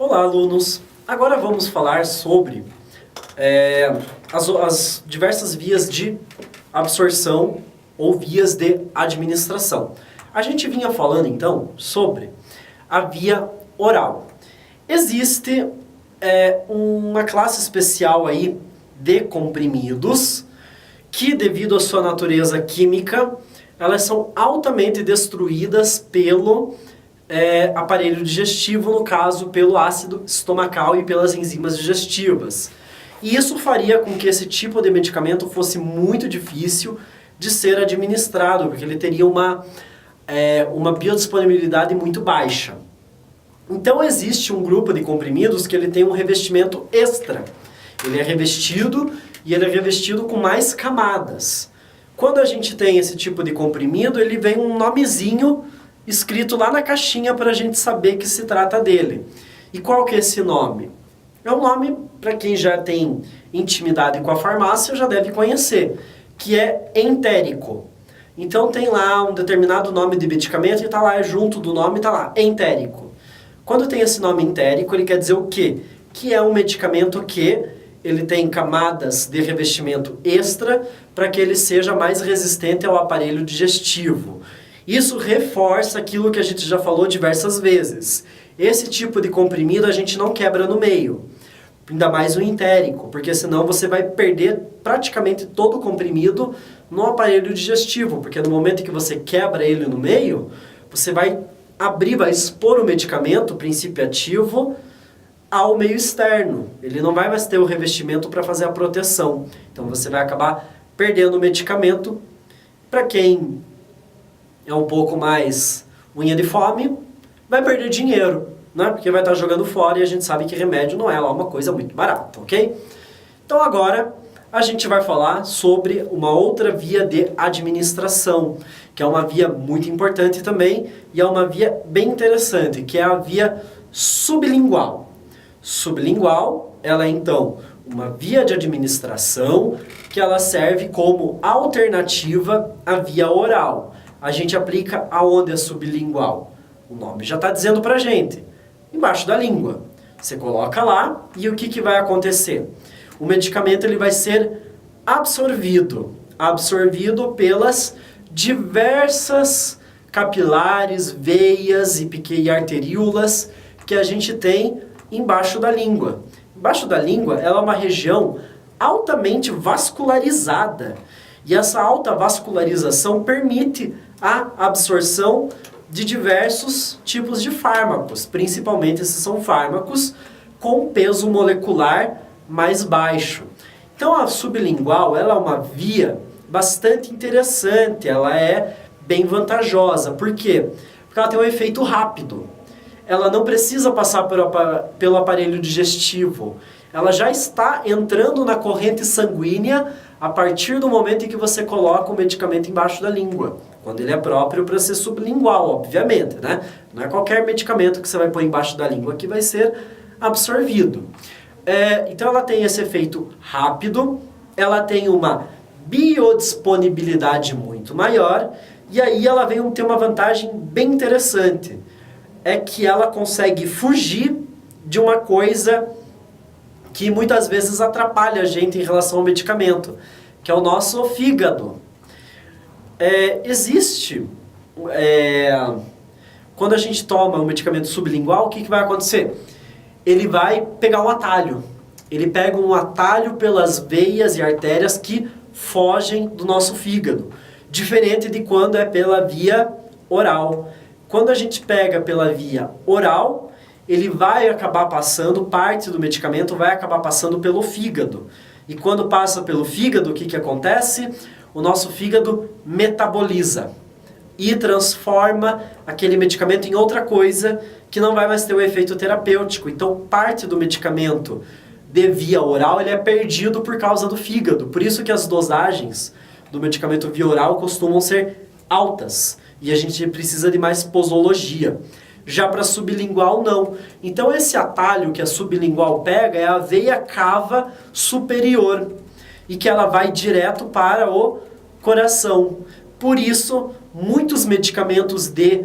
Olá, alunos! Agora vamos falar sobre as diversas vias de absorção ou vias de administração. A gente vinha falando, então, sobre a via oral. Existe uma classe especial aí de comprimidos que, devido à sua natureza química, elas são altamente destruídas pelo aparelho digestivo, no caso, pelo ácido estomacal e pelas enzimas digestivas. E isso faria com que esse tipo de medicamento fosse muito difícil de ser administrado, porque ele teria uma biodisponibilidade muito baixa. Então existe um grupo de comprimidos que ele tem um revestimento extra. Ele é revestido e ele é revestido com mais camadas. Quando a gente tem esse tipo de comprimido, ele vem um nomezinho escrito lá na caixinha para a gente saber que se trata dele. E qual que é esse nome? É um nome, para quem já tem intimidade com a farmácia, já deve conhecer, que é entérico. Então tem lá um determinado nome de medicamento e está lá junto do nome, está lá, entérico. Quando tem esse nome entérico, ele quer dizer o quê? Que é um medicamento que ele tem camadas de revestimento extra para que ele seja mais resistente ao aparelho digestivo. Isso reforça aquilo que a gente já falou diversas vezes. Esse tipo de comprimido a gente não quebra no meio, ainda mais o entérico, porque senão você vai perder praticamente todo o comprimido no aparelho digestivo, porque no momento que você quebra ele no meio, você vai abrir, vai expor o medicamento, o princípio ativo, ao meio externo. Ele não vai mais ter o revestimento para fazer a proteção. Então você vai acabar perdendo o medicamento. Para quem é um pouco mais unha de fome, vai perder dinheiro, né? Porque vai estar jogando fora e a gente sabe que remédio não é lá uma coisa muito barata, ok? Então agora a gente vai falar sobre uma outra via de administração, que é uma via muito importante também e é uma via bem interessante, que é a via sublingual. Sublingual, ela é então uma via de administração que ela serve como alternativa à via oral. A gente aplica aonde é sublingual? O nome já está dizendo para a gente, embaixo da língua. Você coloca lá e o que vai acontecer? O medicamento ele vai ser absorvido pelas diversas capilares, veias e arteríolas que a gente tem embaixo da língua. Embaixo da língua ela é uma região altamente vascularizada. E essa alta vascularização permite a absorção de diversos tipos de fármacos. Principalmente esses são fármacos com peso molecular mais baixo. Então a sublingual ela é uma via bastante interessante, ela é bem vantajosa. Por quê? Porque ela tem um efeito rápido. Ela não precisa passar pelo aparelho digestivo. Ela já está entrando na corrente sanguínea a partir do momento em que você coloca o medicamento embaixo da língua. Quando ele é próprio para ser sublingual, obviamente, né? Não é qualquer medicamento que você vai pôr embaixo da língua que vai ser absorvido. Então ela tem esse efeito rápido, ela tem uma biodisponibilidade muito maior, e aí ela vem ter uma vantagem bem interessante. É que ela consegue fugir de uma coisa que muitas vezes atrapalha a gente em relação ao medicamento, que é o nosso fígado. Quando a gente toma um medicamento sublingual, o que vai acontecer? Ele vai pegar um atalho. Ele pega um atalho pelas veias e artérias que fogem do nosso fígado. Diferente de quando é pela via oral. Quando a gente pega pela via oral, ele vai acabar passando, parte do medicamento vai acabar passando pelo fígado. E quando passa pelo fígado, o que acontece? O nosso fígado metaboliza e transforma aquele medicamento em outra coisa que não vai mais ter o efeito terapêutico. Então, parte do medicamento de via oral ele é perdido por causa do fígado. Por isso que as dosagens do medicamento via oral costumam ser altas. E a gente precisa de mais posologia. Já para sublingual, não. Então, esse atalho que a sublingual pega é a veia cava superior. E que ela vai direto para o coração. Por isso, muitos medicamentos de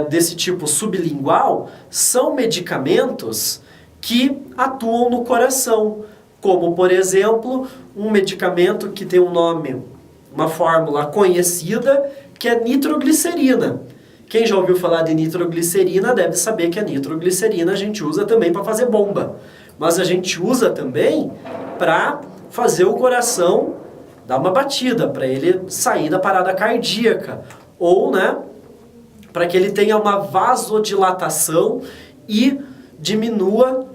desse tipo sublingual são medicamentos que atuam no coração, como, por exemplo, um medicamento que tem um nome, uma fórmula conhecida, que é nitroglicerina. Quem já ouviu falar de nitroglicerina deve saber que a nitroglicerina a gente usa também para fazer bomba. Mas a gente usa também para fazer o coração dar uma batida, para ele sair da parada cardíaca. Ou, para que ele tenha uma vasodilatação e diminua,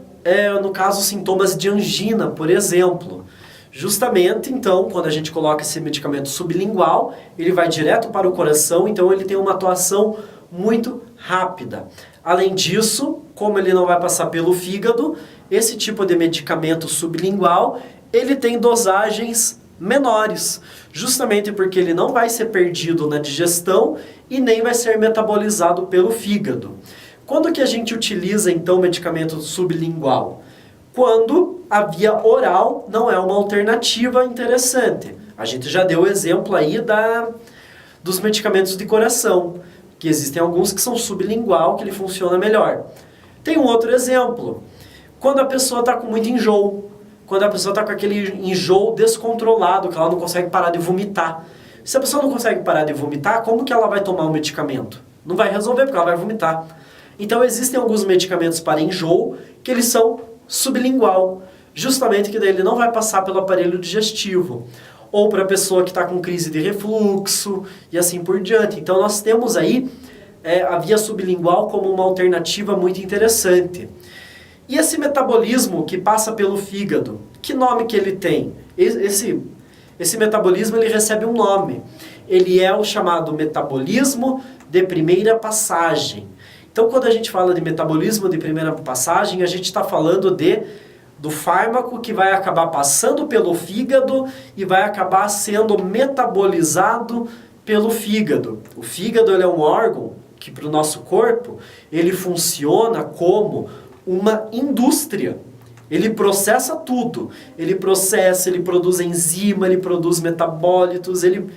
no caso, sintomas de angina, por exemplo. Justamente, então, quando a gente coloca esse medicamento sublingual, ele vai direto para o coração, então ele tem uma atuação muito rápida. Além disso, como ele não vai passar pelo fígado, esse tipo de medicamento sublingual, ele tem dosagens menores, justamente porque ele não vai ser perdido na digestão e nem vai ser metabolizado pelo fígado. Quando que a gente utiliza, então, medicamento sublingual? Quando a via oral não é uma alternativa interessante. A gente já deu o exemplo aí dos medicamentos de coração, que existem alguns que são sublingual, que ele funciona melhor. Tem um outro exemplo, quando a pessoa está com muito enjoo, quando a pessoa está com aquele enjoo descontrolado, que ela não consegue parar de vomitar. Se a pessoa não consegue parar de vomitar, como que ela vai tomar um medicamento? Não vai resolver, porque ela vai vomitar. Então existem alguns medicamentos para enjoo, que eles são sublingual, justamente que daí ele não vai passar pelo aparelho digestivo, ou para a pessoa que está com crise de refluxo e assim por diante. Então nós temos aí a via sublingual como uma alternativa muito interessante. E esse metabolismo que passa pelo fígado, que nome que ele tem? Esse metabolismo ele recebe um nome. Ele é o chamado metabolismo de primeira passagem. Então, quando a gente fala de metabolismo de primeira passagem, a gente está falando do fármaco que vai acabar passando pelo fígado e vai acabar sendo metabolizado pelo fígado. O fígado ele é um órgão que, para o nosso corpo, ele funciona como uma indústria. Ele processa tudo. Ele produz enzima, ele produz metabólitos, ele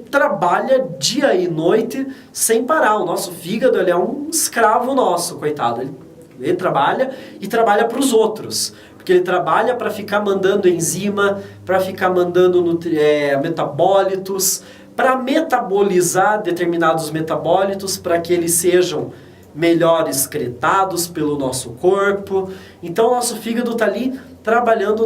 trabalha dia e noite sem parar. O nosso fígado ele é um escravo nosso, coitado. Ele trabalha e trabalha para os outros. Porque ele trabalha para ficar mandando enzima, para ficar mandando metabólitos, para metabolizar determinados metabólitos, para que eles sejam melhor excretados pelo nosso corpo. Então o nosso fígado está ali trabalhando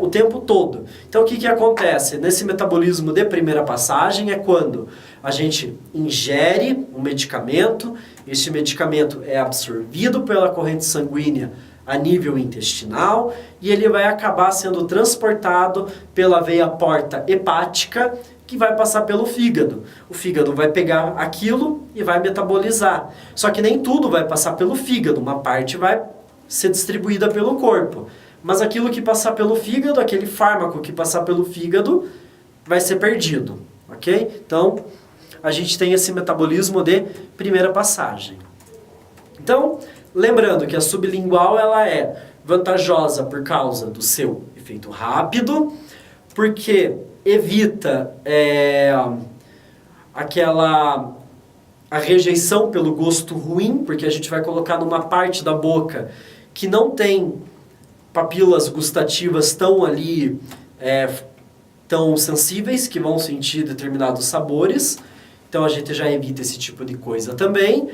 o tempo todo. Então o que acontece? Nesse metabolismo de primeira passagem é quando a gente ingere um medicamento, este medicamento é absorvido pela corrente sanguínea a nível intestinal e ele vai acabar sendo transportado pela veia porta hepática, que vai passar pelo fígado. O fígado vai pegar aquilo e vai metabolizar. Só que nem tudo vai passar pelo fígado, uma parte vai ser distribuída pelo corpo. Mas aquilo que passar pelo fígado, aquele fármaco que passar pelo fígado, vai ser perdido, ok? Então, a gente tem esse metabolismo de primeira passagem. Então, lembrando que a sublingual ela é vantajosa por causa do seu efeito rápido, porque evita a rejeição pelo gosto ruim, porque a gente vai colocar numa parte da boca que não tem papilas gustativas tão sensíveis, que vão sentir determinados sabores. Então a gente já evita esse tipo de coisa também.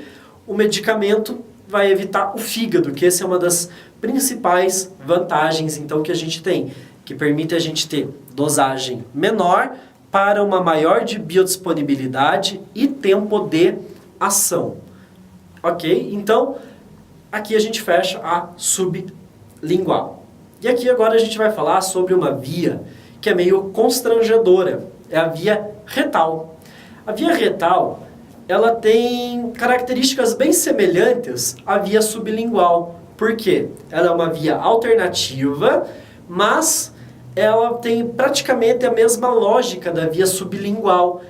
O medicamento vai evitar o fígado, que essa é uma das principais vantagens então, que a gente tem, que permite a gente ter dosagem menor para uma maior de biodisponibilidade e tempo de ação. Ok? Então, aqui a gente fecha a sublingual. E aqui agora a gente vai falar sobre uma via que é meio constrangedora. É a via retal. A via retal, ela tem características bem semelhantes à via sublingual. Por quê? Ela é uma via alternativa, mas ela tem praticamente a mesma lógica da via sublingual.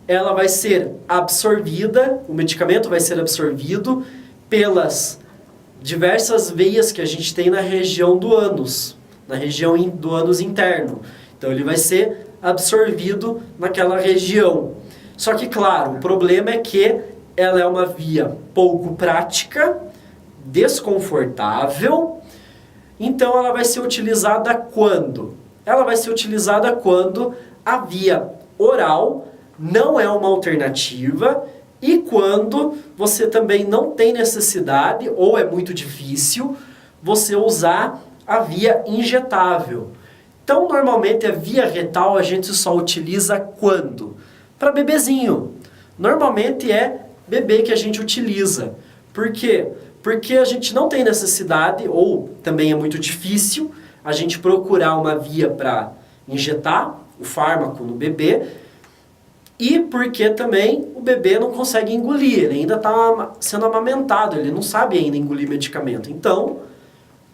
Ela vai ser absorvida, o medicamento vai ser absorvido pelas diversas veias que a gente tem na região do ânus, na região do ânus interno. Então ele vai ser absorvido naquela região. Só que, claro, o problema é que ela é uma via pouco prática, desconfortável. Então ela vai ser utilizada quando? Ela vai ser utilizada quando a via oral não é uma alternativa e quando você também não tem necessidade ou é muito difícil você usar a via injetável. Então, normalmente a via retal a gente só utiliza quando? Para bebezinho. Normalmente é bebê que a gente utiliza. Por quê? Porque a gente não tem necessidade, ou também é muito difícil, a gente procurar uma via para injetar o fármaco no bebê, e porque também o bebê não consegue engolir, ele ainda está sendo amamentado, ele não sabe ainda engolir medicamento. Então,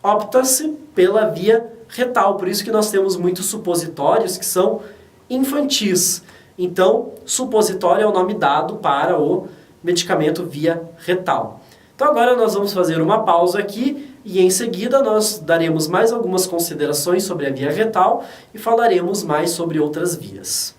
opta-se pela via retal, por isso que nós temos muitos supositórios que são infantis. Então, supositório é o nome dado para o medicamento via retal. Então agora nós vamos fazer uma pausa aqui e em seguida nós daremos mais algumas considerações sobre a via retal e falaremos mais sobre outras vias.